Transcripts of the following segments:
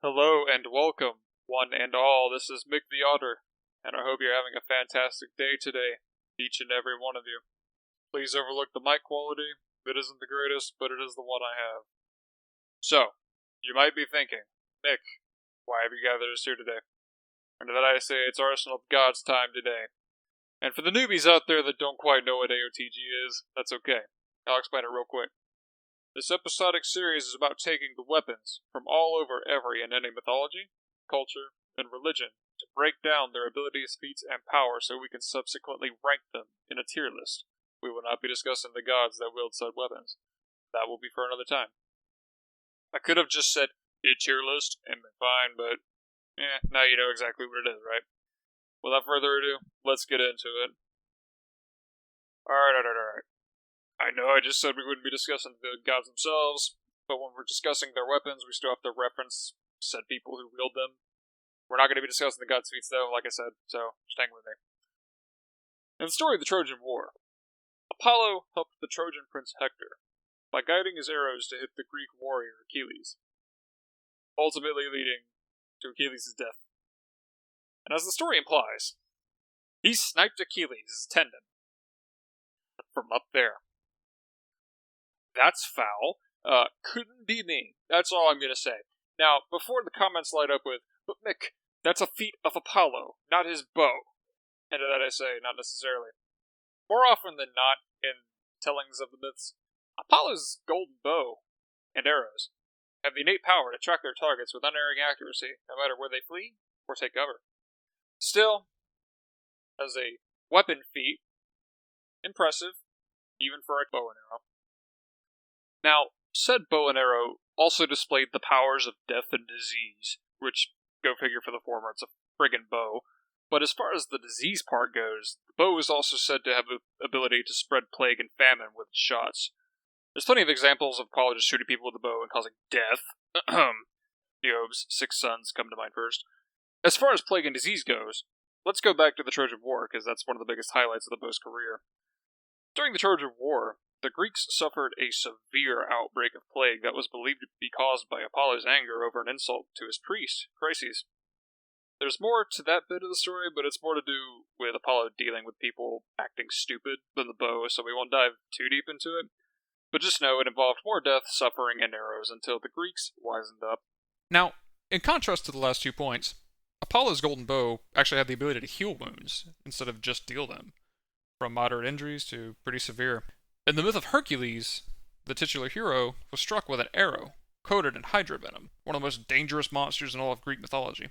Hello and welcome, one and all. This is Mick the Otter, and I hope you're having a fantastic day today, each and every one of you. Please overlook the mic quality. It isn't the greatest, but it is the one I have. So, you might be thinking, Mick, why have you gathered us here today? And to that I say, it's Arsenal of God's time today. And for the newbies out there that don't quite know what AOTG is, that's okay. I'll explain it real quick. This episodic series is about taking the weapons from all over every and any mythology, culture, and religion to break down their abilities, feats, and power so we can subsequently rank them in a tier list. We will not be discussing the gods that wield said weapons. That will be for another time. I could have just said a tier list and been fine, but now you know exactly what it is, right? Without further ado, let's get into it. Alright. I know I just said we wouldn't be discussing the gods themselves, but when we're discussing their weapons, we still have to reference said people who wield them. We're not going to be discussing the gods' feats, though, like I said, so just hang with me. In the story of the Trojan War, Apollo helped the Trojan prince Hector by guiding his arrows to hit the Greek warrior Achilles, ultimately leading to Achilles' death. And as the story implies, he sniped Achilles' tendon from up there. That's foul. Couldn't be me. That's all I'm gonna say. Now, before the comments light up with, but Mick, that's a feat of Apollo, not his bow. And to that I say, not necessarily. More often than not, in tellings of the myths, Apollo's golden bow and arrows have the innate power to track their targets with unerring accuracy, no matter where they flee or take cover. Still, as a weapon feat, impressive, even for a bow and arrow. Now, said bow and arrow also displayed the powers of death and disease, which, go figure for the former, it's a friggin' bow. But as far as the disease part goes, the bow is also said to have the ability to spread plague and famine with its shots. There's plenty of examples of Apollo just shooting people with the bow and causing death. Job's 6 sons come to mind first. As far as plague and disease goes, let's go back to the Trojan War, because that's one of the biggest highlights of the bow's career. During the Trojan War, the Greeks suffered a severe outbreak of plague that was believed to be caused by Apollo's anger over an insult to his priest, Chryses. There's more to that bit of the story, but it's more to do with Apollo dealing with people acting stupid than the bow, so we won't dive too deep into it. But just know it involved more death, suffering, and arrows until the Greeks wisened up. Now, in contrast to the last 2 points, Apollo's golden bow actually had the ability to heal wounds, instead of just deal them, from moderate injuries to pretty severe. In the myth of Hercules, the titular hero was struck with an arrow, coated in hydra venom, one of the most dangerous monsters in all of Greek mythology.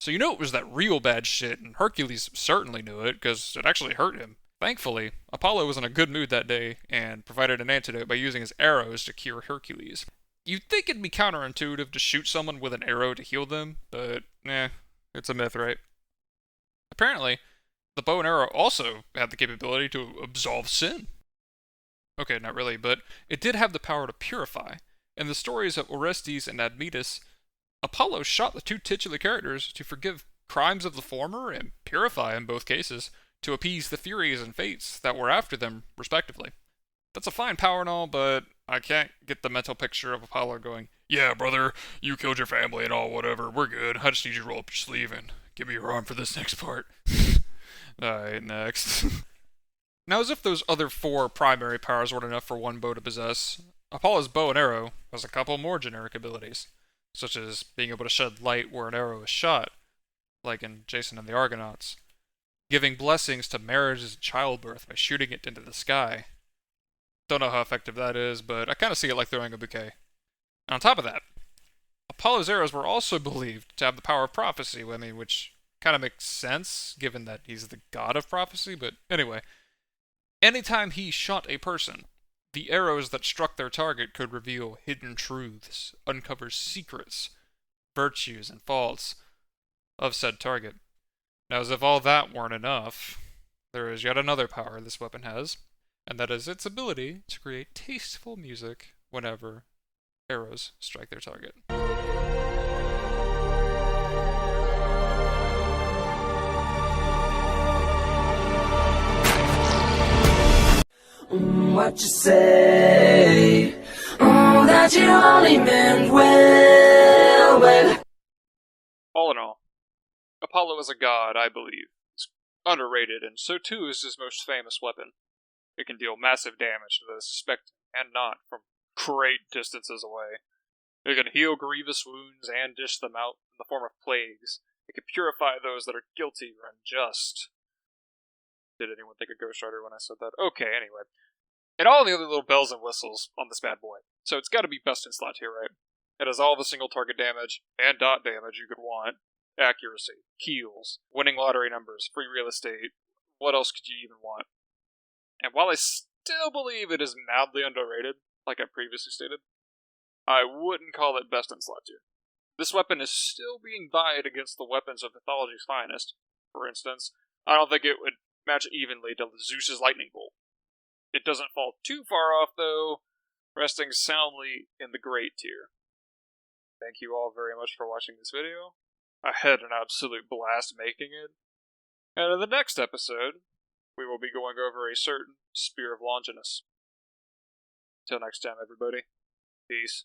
So you know it was that real bad shit, and Hercules certainly knew it, because it actually hurt him. Thankfully, Apollo was in a good mood that day, and provided an antidote by using his arrows to cure Hercules. You'd think it'd be counterintuitive to shoot someone with an arrow to heal them, but it's a myth, right? Apparently, the bow and arrow also had the capability to absolve sin. Okay, not really, but it did have the power to purify. In the stories of Orestes and Admetus, Apollo shot the 2 titular characters to forgive crimes of the former and purify in both cases, to appease the Furies and Fates that were after them, respectively. That's a fine power and all, but I can't get the mental picture of Apollo going, "Yeah, brother, you killed your family and all, whatever, we're good, I just need you to roll up your sleeve and give me your arm for this next part." Alright, next. Now, as if those other 4 primary powers weren't enough for one bow to possess, Apollo's bow and arrow has a couple more generic abilities, such as being able to shed light where an arrow is shot, like in Jason and the Argonauts, giving blessings to marriages and childbirth by shooting it into the sky. Don't know how effective that is, but I kind of see it like throwing a bouquet. And on top of that, Apollo's arrows were also believed to have the power of prophecy, which kind of makes sense, given that he's the god of prophecy, but anyway. Anytime he shot a person, the arrows that struck their target could reveal hidden truths, uncover secrets, virtues, and faults of said target. Now, as if all that weren't enough, there is yet another power this weapon has, and that is its ability to create tasteful music whenever arrows strike their target. What you say? That you only meant well, Apollo as a god, I believe, is underrated, and so too is his most famous weapon. It can deal massive damage to those suspecting and not from great distances away. It can heal grievous wounds and dish them out in the form of plagues. It can purify those that are guilty or unjust. Did anyone think of Ghost Rider when I said that? Okay, anyway. And all the other little bells and whistles on this bad boy. So it's gotta be best in slot here, right? It has all the single target damage and dot damage you could want. Accuracy, heals, winning lottery numbers, free real estate. What else could you even want? And while I still believe it is mildly underrated, like I previously stated, I wouldn't call it best in slot tier. This weapon is still being vied against the weapons of mythology's finest. For instance, I don't think it would match evenly to Zeus's lightning bolt. It doesn't fall too far off, though, resting soundly in the great tier. Thank you all very much for watching this video. I had an absolute blast making it. And in the next episode, we will be going over a certain Spear of Longinus. Till next time, everybody. Peace.